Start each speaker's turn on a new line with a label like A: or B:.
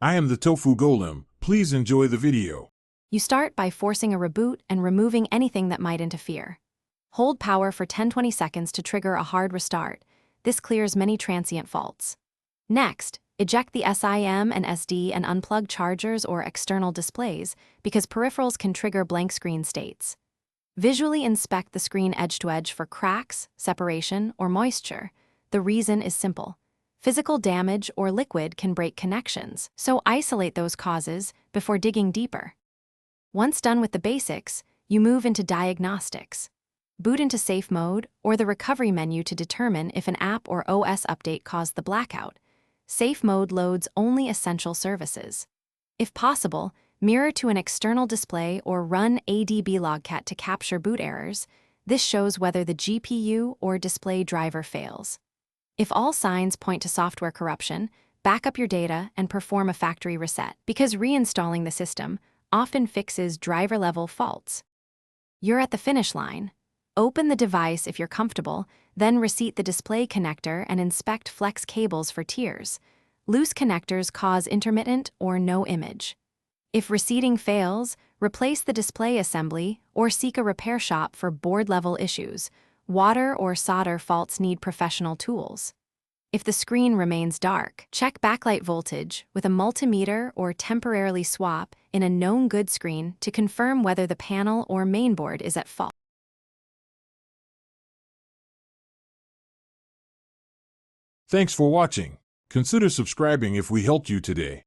A: I am the Tofu Golem. Please enjoy the video.
B: You start by forcing a reboot and removing anything that might interfere. Hold power for 10-20 seconds to trigger a hard restart. This clears many transient faults. Next, eject the SIM and SD and unplug chargers or external displays because peripherals can trigger blank screen states. Visually inspect the screen edge-to-edge for cracks, separation, or moisture. The reason is simple. Physical damage or liquid can break connections, so isolate those causes before digging deeper. Once done with the basics, you move into diagnostics. Boot into safe mode or the recovery menu to determine if an app or OS update caused the blackout. Safe mode loads only essential services. If possible, mirror to an external display or run ADB logcat to capture boot errors. This shows whether the GPU or display driver fails. If all signs point to software corruption, back up your data and perform a factory reset because reinstalling the system often fixes driver-level faults. You're at the finish line. Open the device if you're comfortable, then reseat the display connector and inspect flex cables for tears. Loose connectors cause intermittent or no image. If reseating fails, replace the display assembly or seek a repair shop for board-level issues. Water or solder faults need professional tools. If the screen remains dark, check backlight voltage with a multimeter or temporarily swap in a known good screen to confirm whether the panel or mainboard is at fault.
A: Thanks for watching. Consider subscribing if we helped you today.